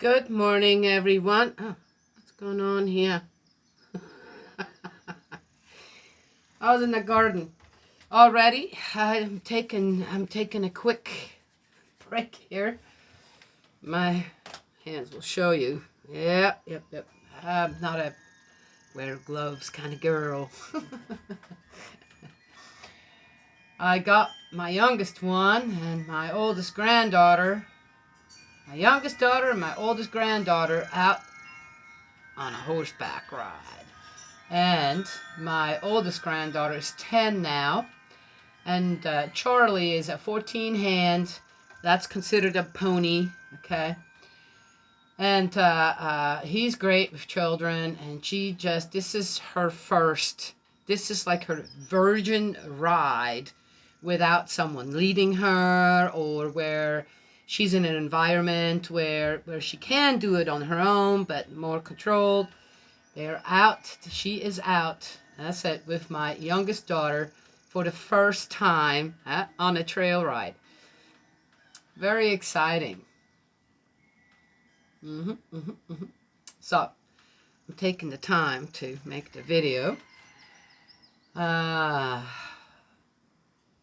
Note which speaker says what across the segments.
Speaker 1: Good morning, everyone. Oh, what's going on here? I was in the garden already. I'm taking a quick break here. My hands will show you. Yep. I'm not a wear gloves kind of girl. I got my youngest one and my oldest granddaughter. My youngest daughter and my oldest granddaughter out on a horseback ride. And my oldest granddaughter is 10 now. And Charlie is a 14 hand. That's considered a pony, okay? And he's great with children. And this is her first. This is like her virgin ride without someone leading her, or where she's in an environment where she can do it on her own, but more controlled. They're out. She is out. That's it, with my youngest daughter for the first time on a trail ride. Very exciting. So, I'm taking the time to make the video.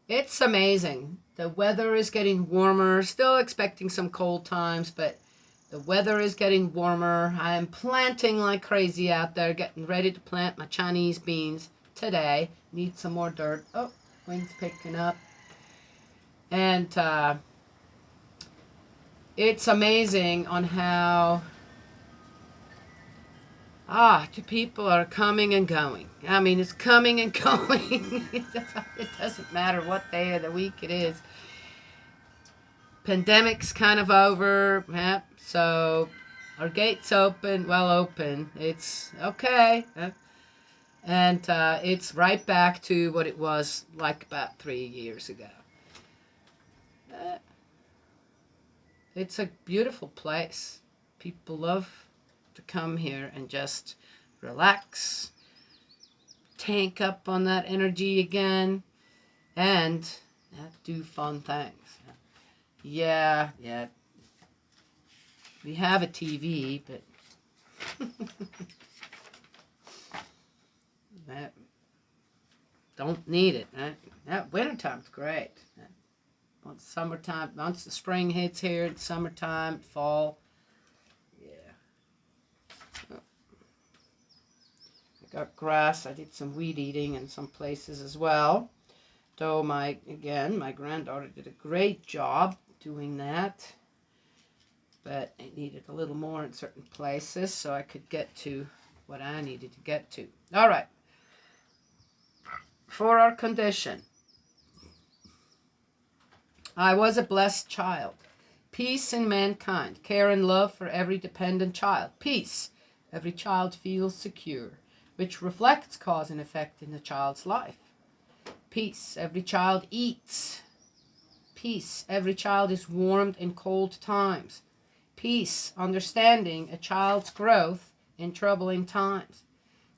Speaker 1: It's amazing. The weather is getting warmer. Still expecting some cold times, but the weather is getting warmer. I am planting like crazy out there, getting ready to plant my Chinese beans today. Need some more dirt. Oh, wind's picking up. And it's amazing on how the people are coming and going. I mean, it's coming and going. It doesn't matter what day of the week it is. Pandemic's kind of over. So our gate's open. It's okay. And it's right back to what it was like about 3 years ago. It's a beautiful place. People love to come here and just relax, tank up on that energy again, and do fun things. Yeah. We have a TV, but don't need it. That wintertime's great. Once summertime, once the spring hits here, it's summertime, fall. Yeah. I got grass. I did some weed eating in some places as well. Though my granddaughter did a great job doing that. But it needed a little more in certain places so I could get to what I needed to get to. All right. For our condition. I was a blessed child. Peace in mankind. Care and love for every dependent child. Peace. Every child feels secure, which reflects cause and effect in the child's life. Peace. Every child eats. Peace. Every child is warmed in cold times. Peace. Understanding a child's growth in troubling times.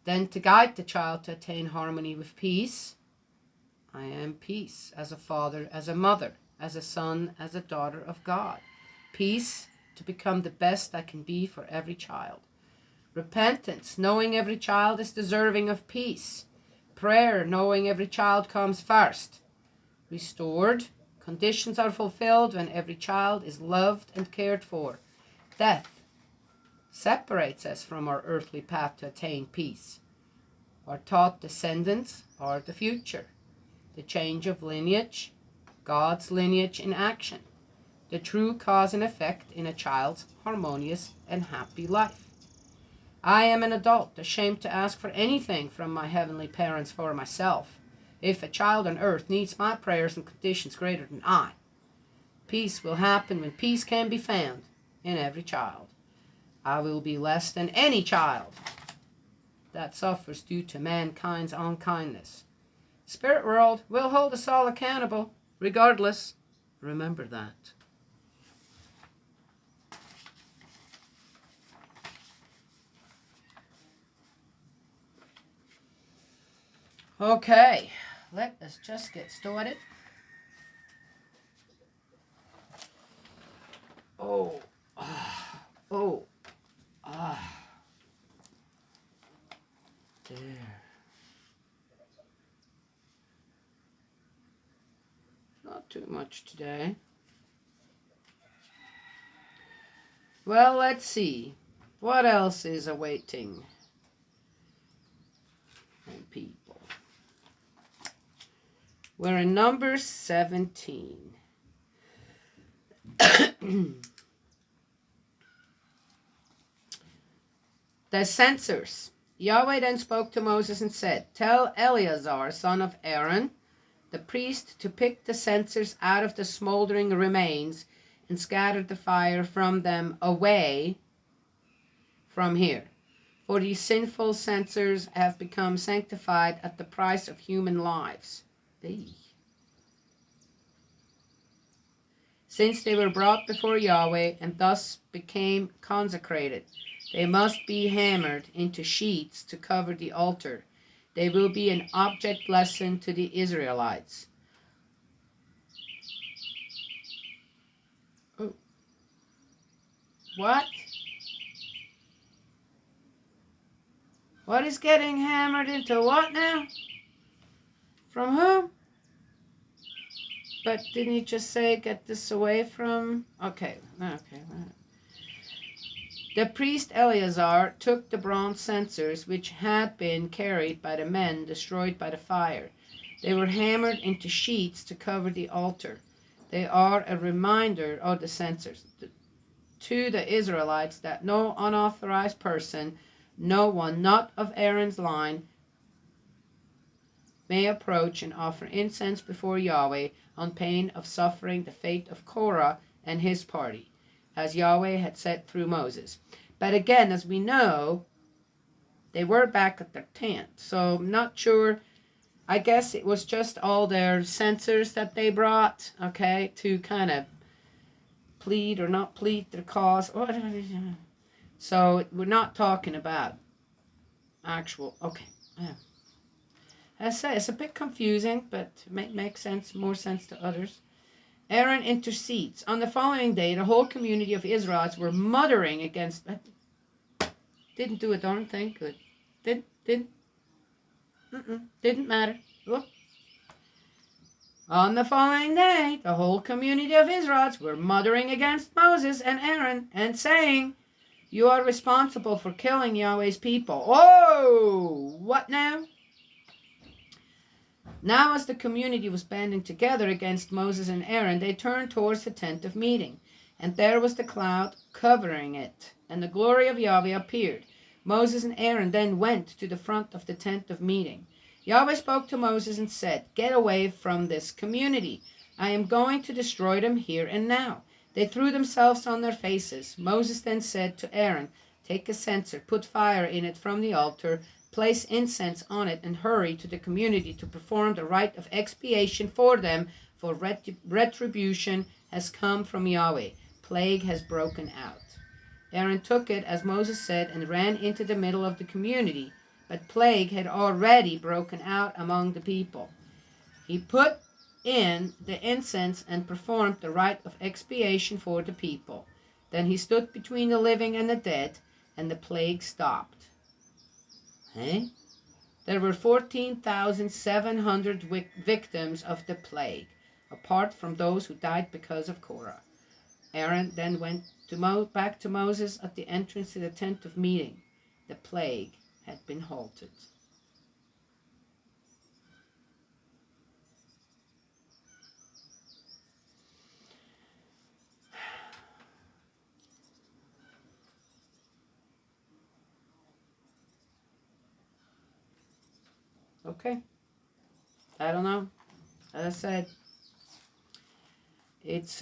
Speaker 1: Then to guide the child to attain harmony with peace. I am peace as a father, as a mother, as a son, as a daughter of God. Peace to become the best I can be for every child. Repentance, knowing every child is deserving of peace. Prayer, knowing every child comes first. Restored, conditions are fulfilled when every child is loved and cared for. Death separates us from our earthly path to attain peace. Our taught descendants are the future. The change of lineage, God's lineage in action. The true cause and effect in a child's harmonious and happy life. I am an adult, ashamed to ask for anything from my heavenly parents for myself. If a child on earth needs my prayers and conditions greater than I, peace will happen when peace can be found in every child. I will be less than any child that suffers due to mankind's unkindness. Spirit world will hold us all accountable, regardless. Remember that. Okay, let us just get started. Oh, much today. Well, let's see. What else is awaiting people? We're in Numbers 17. The censers. Yahweh then spoke to Moses and said, "Tell Eleazar, son of Aaron, the priest, to pick the censers out of the smoldering remains and scatter the fire from them away from here. For these sinful censers have become sanctified at the price of human lives. Since they were brought before Yahweh and thus became consecrated, they must be hammered into sheets to cover the altar. They will be an object lesson to the Israelites." Oh. What? What is getting hammered into what now? From whom? But didn't he just say, get this away from? Okay. The priest Eleazar took the bronze censers which had been carried by the men destroyed by the fire. They were hammered into sheets to cover the altar. They are a reminder of the censers to the Israelites that no unauthorized person, no one not of Aaron's line, may approach and offer incense before Yahweh on pain of suffering the fate of Korah and his party, as Yahweh had said through Moses. But again, as we know, they were back at their tent, so I'm not sure. I guess it was just all their censers that they brought, okay, to kind of plead or not plead their cause. So we're not talking about actual, okay. Yeah. As I say, it's a bit confusing, but it makes sense, more sense to others. Aaron intercedes. On the following day, the whole community of Israelites were muttering against. Didn't do a darn thing. Good. Didn't matter. Look. On the following day, the whole community of Israelites were muttering against Moses and Aaron and saying, "You are responsible for killing Yahweh's people." Oh, what now? Now, as the community was banding together against Moses and Aaron, they turned towards the tent of meeting, and there was the cloud covering it, and the glory of Yahweh appeared. Moses and Aaron then went to the front of the tent of meeting. Yahweh spoke to Moses and said, "Get away from this community. I am going to destroy them here and now." They threw themselves on their faces. Moses then said to Aaron, "Take a censer, put fire in it from the altar, place incense on it, and hurry to the community to perform the rite of expiation for them, for retribution has come from Yahweh. Plague has broken out." Aaron took it, as Moses said, and ran into the middle of the community. But plague had already broken out among the people. He put in the incense and performed the rite of expiation for the people. Then he stood between the living and the dead, and the plague stopped. There were 14,700 victims of the plague, apart from those who died because of Korah. Aaron then went back to Moses at the entrance to the tent of meeting. The plague had been halted. Okay. I don't know. As I said, it's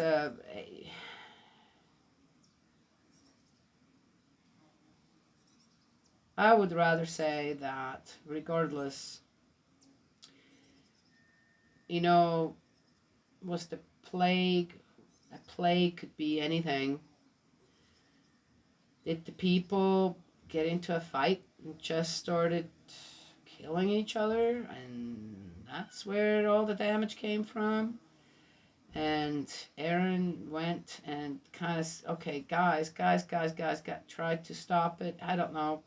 Speaker 1: I would rather say that regardless, was the plague, a plague could be anything. Did the people get into a fight and just started killing each other, and that's where all the damage came from? And Aaron went and kind of, okay, guys, tried to stop it. I don't know.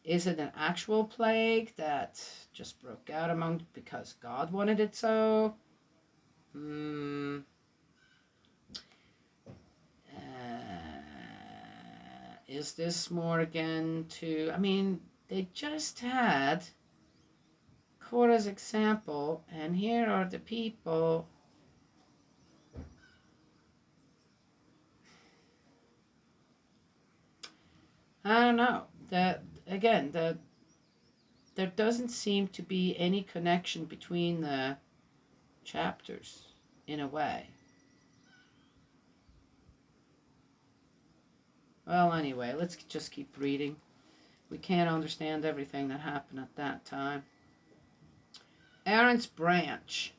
Speaker 1: Is it an actual plague that just broke out because God wanted it so? is this more again to, I mean, they just had Korah's example, and here are the people. I don't know. That again, there doesn't seem to be any connection between the chapters in a way. Well, anyway, let's just keep reading. We can't understand everything that happened at that time. Aaron's branch.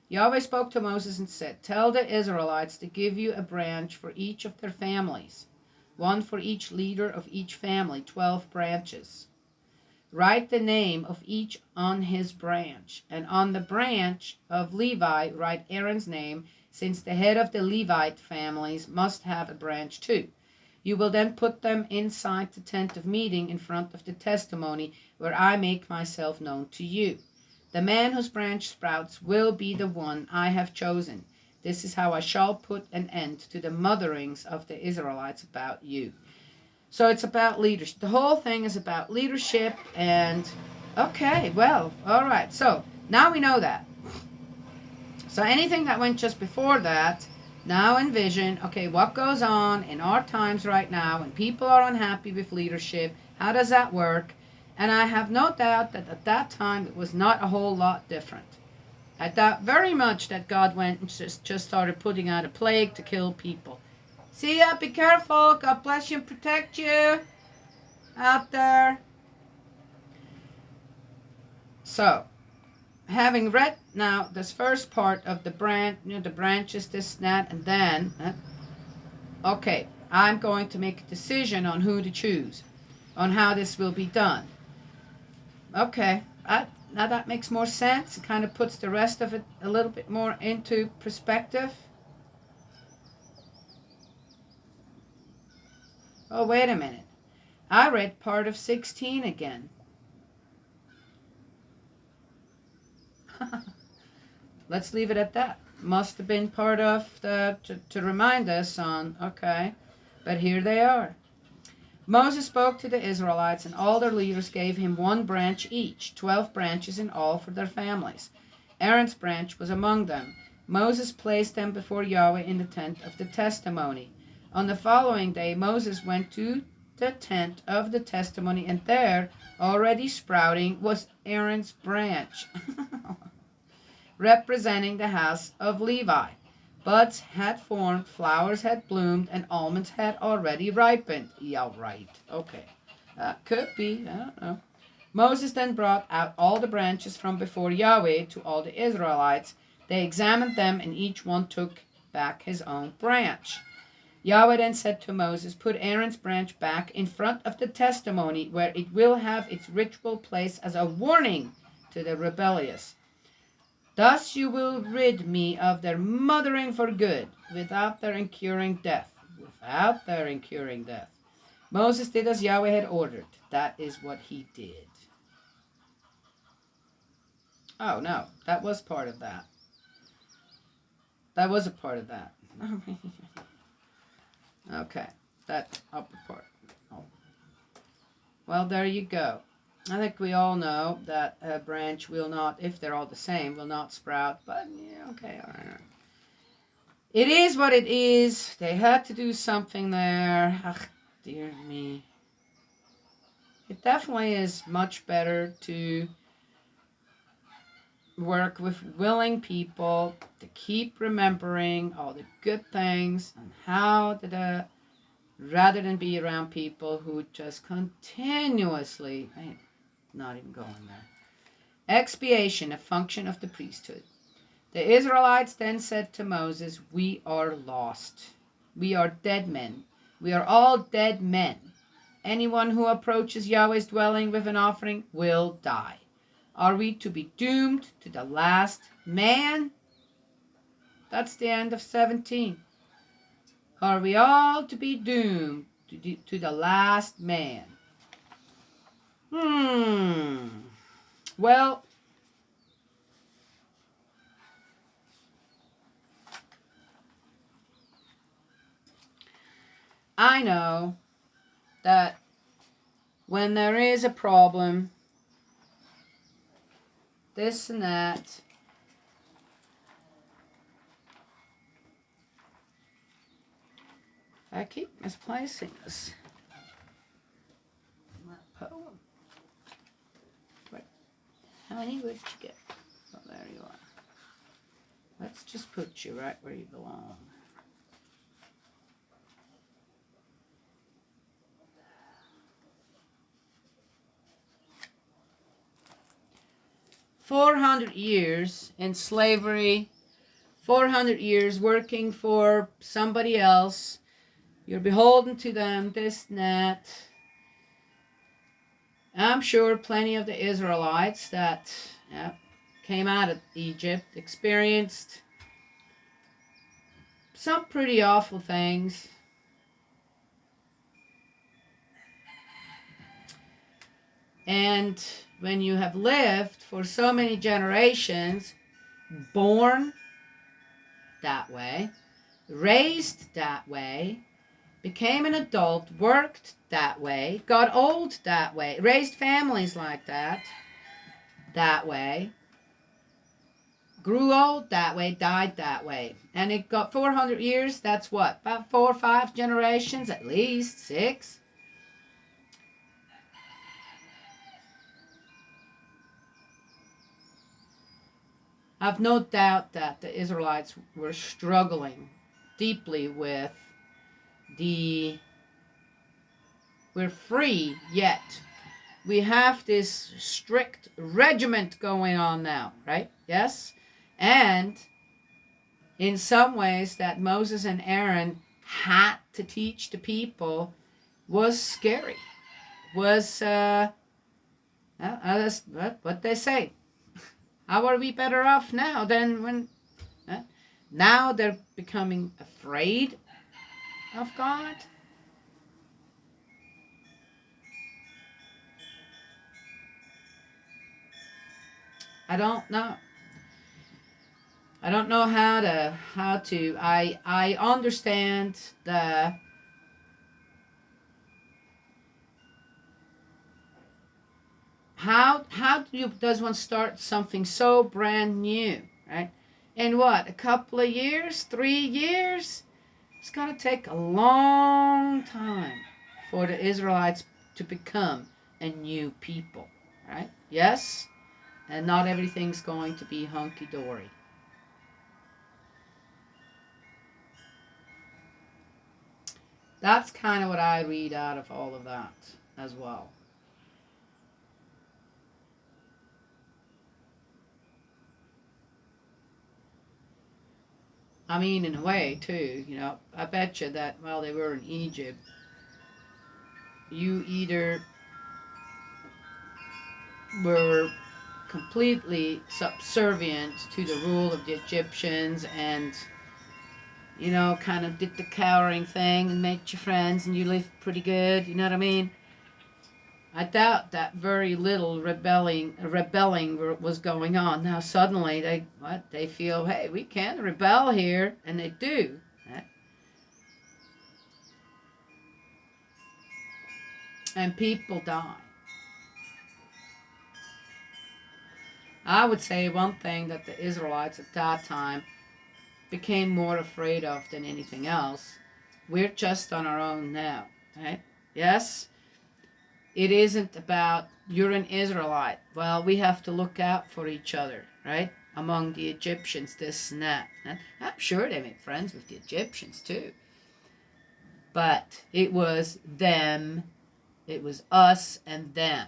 Speaker 1: Yahweh spoke to Moses and said, "Tell the Israelites to give you a branch for each of their families, one for each leader of each family, 12 branches. Write the name of each on his branch, and on the branch of Levi write Aaron's name, since the head of the Levite families must have a branch too. You will then put them inside the tent of meeting in front of the testimony, where I make myself known to you. The man whose branch sprouts will be the one I have chosen. This is how I shall put an end to the mutterings of the Israelites about you." So it's about leadership. The whole thing is about leadership and, okay, well, all right. So now we know that. So anything that went just before that, now envision, okay, what goes on in our times right now when people are unhappy with leadership? How does that work? And I have no doubt that at that time it was not a whole lot different. I doubt very much that God went and just started putting out a plague to kill people. See ya, be careful, God bless you and protect you out there. So, having read now this first part of the branch, the branches, this, that, and then, okay, I'm going to make a decision on who to choose, on how this will be done. Okay, now that makes more sense. It kind of puts the rest of it a little bit more into perspective. Oh, wait a minute. I read part of 16 again. Let's leave it at that. Must have been part of to remind us on, okay. But here they are. Moses spoke to the Israelites, and all their leaders gave him one branch each, 12 branches in all for their families. Aaron's branch was among them. Moses placed them before Yahweh in the tent of the testimony. On the following day, Moses went to the tent of the testimony, and there, already sprouting, was Aaron's branch, representing the house of Levi. Buds had formed, flowers had bloomed, and almonds had already ripened. Yeah, right. Okay. Could be. I don't know. Moses then brought out all the branches from before Yahweh to all the Israelites. They examined them, and each one took back his own branch. Yahweh then said to Moses, "Put Aaron's branch back in front of the testimony, where it will have its ritual place as a warning to the rebellious. Thus you will rid me of their muttering for good, without their incurring death." Without their incurring death. Moses did as Yahweh had ordered. That is what he did. Oh, no. That was part of that. That was a part of that. Okay. That upper part. Oh. Well, there you go. I think we all know that a branch will not, if they're all the same, will not sprout. But, yeah, okay, all right. It is what it is. They had to do something there. Ach, dear me. It definitely is much better to work with willing people to keep remembering all the good things and how to, rather than be around people who just continuously, not even going there. Expiation, a function of the priesthood. The Israelites then said to Moses, "We are lost. We are dead men. We are all dead men. Anyone who approaches Yahweh's dwelling with an offering will die. Are we to be doomed to the last man?" That's the end of 17. Are we all to be doomed to the last man? Well, I know that when there is a problem, this and that, I keep misplacing this. My poem. Wait, how many would you get? Oh, there you are. Let's just put you right where you belong. "400 years in slavery, 400 years working for somebody else. You're beholden to them, this and that." I'm sure plenty of the Israelites that came out of Egypt experienced some pretty awful things. And when you have lived for so many generations, born that way, raised that way, became an adult, worked that way, got old that way, raised families like that way, grew old that way, died that way. And it got 400 years, that's what, about 4 or 5 generations, at least 6. I've no doubt that the Israelites were struggling deeply with we're free, yet we have this strict regiment going on now, right? Yes? And in some ways that Moses and Aaron had to teach the people was scary. Was, that's what they say. How are we better off now than when... Now they're becoming afraid of God. I don't know. I don't know how to. I understand the how does one start something so brand new, right? In what, a couple of years, 3 years? It's going to take a long time for the Israelites to become a new people, right? Yes? And not everything's going to be hunky-dory. That's kind of what I read out of all of that as well. I mean, in a way, too, I bet you that while they were in Egypt, you either were completely subservient to the rule of the Egyptians and, kind of did the cowering thing and made your friends and you lived pretty good, you know what I mean? I doubt that very little rebelling was going on. Now suddenly they feel, hey, we can rebel here, and they do. And people die. I would say one thing that the Israelites at that time became more afraid of than anything else, we're just on our own now, right? Yes? It isn't about you're an Israelite. Well, we have to look out for each other, right? Among the Egyptians, this and that. And I'm sure they made friends with the Egyptians too. But it was them, it was us and them.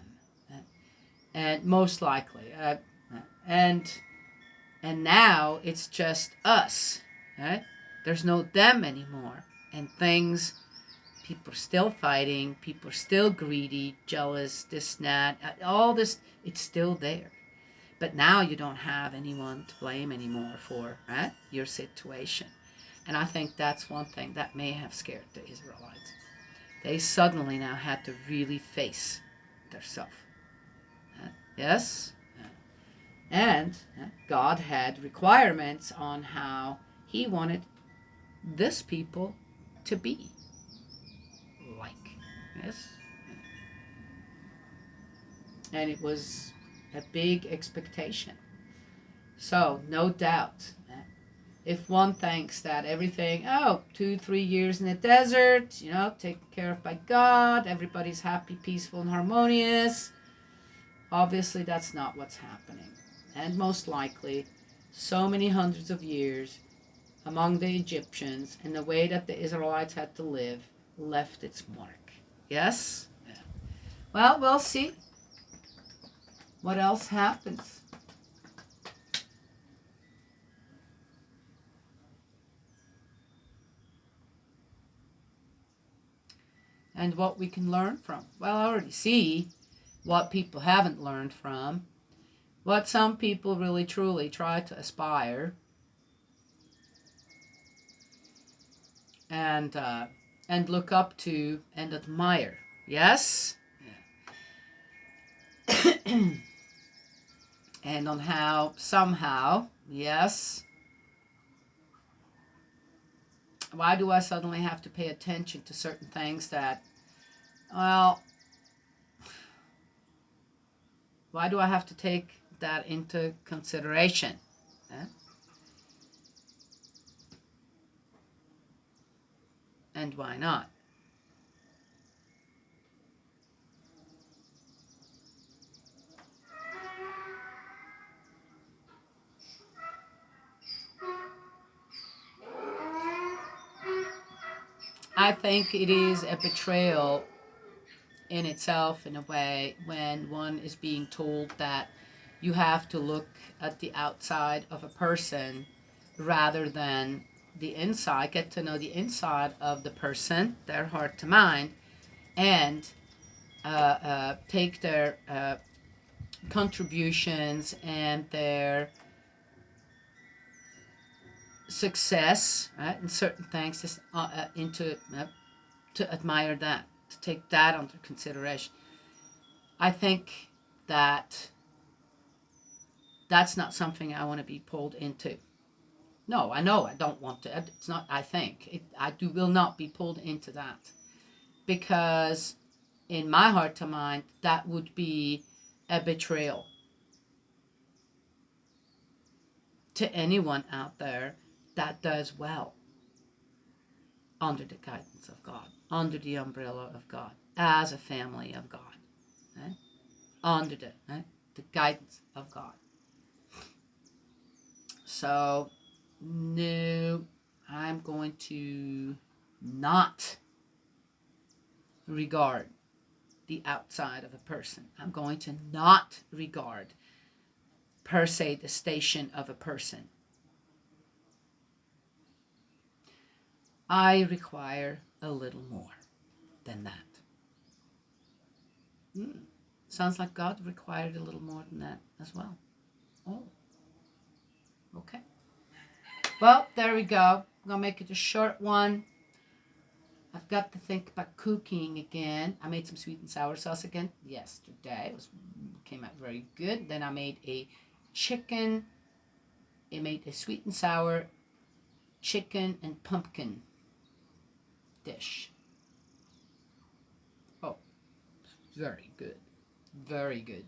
Speaker 1: And most likely. And now it's just us, right? There's no them anymore. And people are still fighting, people are still greedy, jealous, this, that, all this, it's still there. But now you don't have anyone to blame anymore for your situation. And I think that's one thing that may have scared the Israelites. They suddenly now had to really face themselves. Yes? And God had requirements on how he wanted this people to be like. Yes? And it was a big expectation. So, no doubt, if one thinks that everything, 2, 3 years in the desert, taken care of by God, everybody's happy, peaceful, and harmonious, obviously that's not what's happening. And most likely, so many hundreds of years among the Egyptians and the way that the Israelites had to live left its mark. Yes? Yeah. Well, we'll see what else happens. And what we can learn from. Well, I already see what people haven't learned from, what some people really truly try to aspire and look up to and admire. Yes? Yeah. And on how somehow, yes, why do I suddenly have to pay attention to certain things that, well, why do I have to take that into consideration? Eh? And why not? I think it is a betrayal in itself, in a way, when one is being told that you have to look at the outside of a person rather than the inside, get to know the inside of the person, their heart to mind, and take their contributions and their success, right, in certain things into to admire that, to take that under consideration. I think that that's not something I want to be pulled into. No, I know I don't want to. It's not. I think I will not be pulled into that, because in my heart to mind that would be a betrayal to anyone out there that does well under the guidance of God, under the umbrella of God, as a family of God, right? Under the guidance of God. So, no, I'm going to not regard the outside of a person. I'm going to not regard, per se, the station of a person. I require a little more than that. Sounds like God required a little more than that as well. Oh, okay. Well, there we go. I'm going to make it a short one. I've got to think about cooking again. I made some sweet and sour sauce again yesterday. It came out very good. Then I made a chicken. I made a sweet and sour chicken and pumpkin dish. Oh, very good. Very good.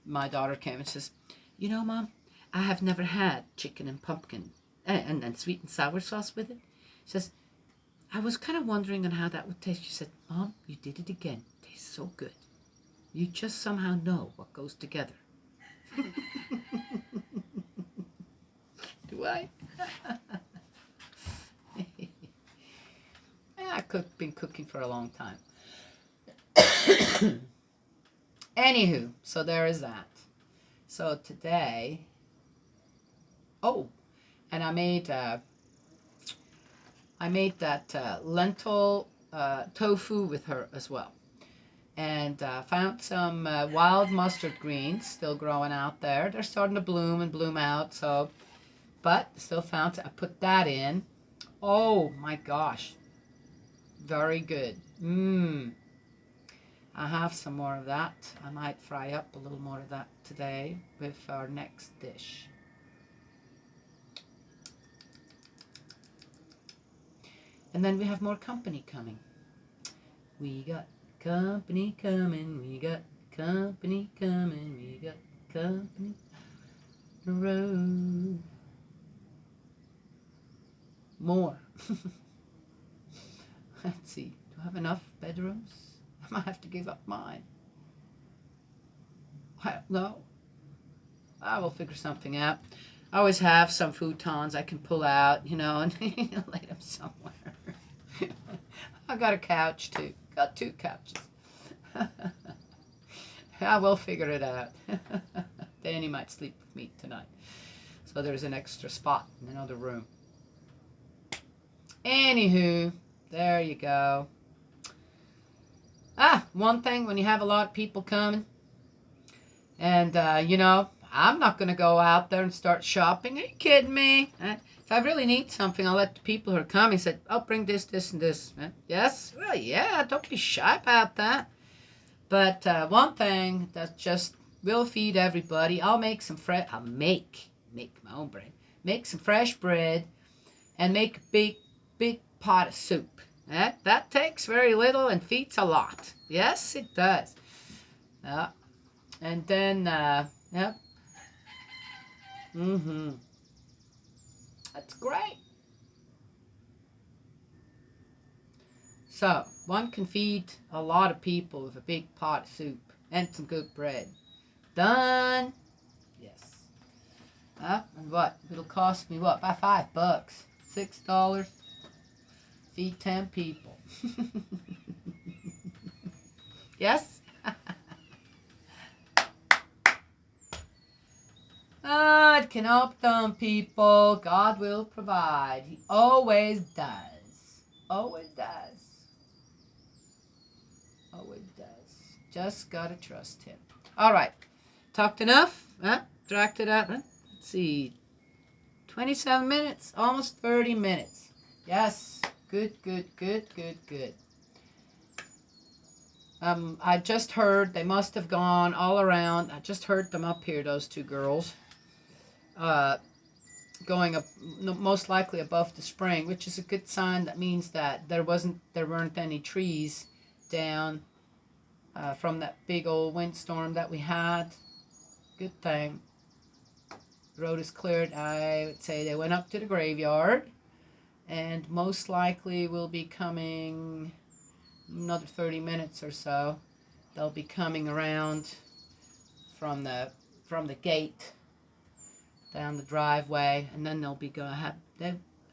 Speaker 1: My daughter came and says, Mom, I have never had chicken and pumpkin and then sweet and sour sauce with it. She says, I was kind of wondering on how that would taste. She said, Mom, you did it again. It tastes so good. You just somehow know what goes together. Do I? I've been cooking for a long time. Anywho, so there is that. So today, and I made that lentil tofu with her as well. And found some wild mustard greens still growing out there. They're starting to bloom and bloom out. So, but still found. I put that in. Oh my gosh, very good. I have some more of that. I might fry up a little more of that today with our next dish. And then we have more company coming. We got company coming. We got company coming. We got company on the road. More. Let's see. Do I have enough bedrooms? I might have to give up mine. I don't know. I will figure something out. I always have some futons I can pull out, you know, and lay them somewhere. I got a couch too. Got 2 couches. I will figure it out. Danny might sleep with me tonight. So there's an extra spot in another room. Anywho, there you go. One thing, when you have a lot of people coming, and, you know, I'm not going to go out there and start shopping. Are you kidding me? If I really need something, I'll let the people who are coming say, oh, bring this, this, and this. Yes? Well, yeah, don't be shy about that. But one thing that just will feed everybody, I'll make some I'll make my own bread. Make some fresh bread and make a big pot of soup. That takes very little and feeds a lot. Yes, it does. And then, yep. That's great. So, one can feed a lot of people with a big pot of soup and some good bread. Done. Yes. And what? It'll cost me what? About $5. $6. Feed 10 people. Yes? It can help them, people. God will provide. He always does. Always does. Always does. Just gotta trust him. All right. Talked enough? Dragged it out. Let's see. 27 minutes. Almost 30 minutes. Yes. Good. I just heard they must have gone all around. I just heard them up here, those 2 girls. Going up, most likely above the spring, which is a good sign. That means that there weren't any trees down from that big old windstorm that we had. Good thing. The road is cleared. I would say they went up to the graveyard, and most likely will be coming another 30 minutes or so. They'll be coming around from the gate down the driveway, and then they'll be going. I'd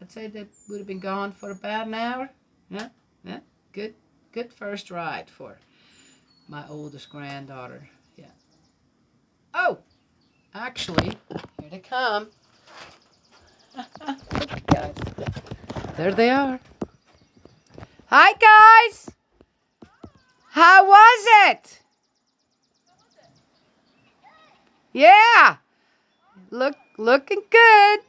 Speaker 1: say they would have been gone for about an hour. Yeah. Good first ride for my oldest granddaughter. Yeah. Oh, actually, here they come. Look, guys. There they are. Hi, guys. How was it? Yeah. Looking good.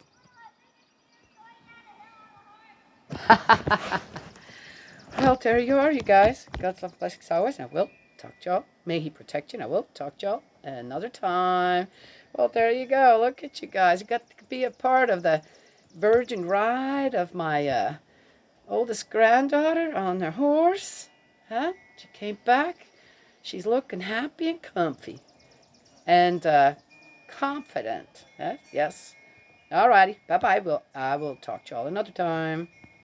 Speaker 1: Well, there you are, you guys. God love blessings always, and I will talk to y'all. May He protect you, and I will talk to y'all another time. Well, there you go. Look at you guys. You got to be a part of the virgin ride of my oldest granddaughter on her horse. She came back. She's looking happy and comfy. And confident. Yes. Alrighty. Bye-bye. I will talk to y'all another time.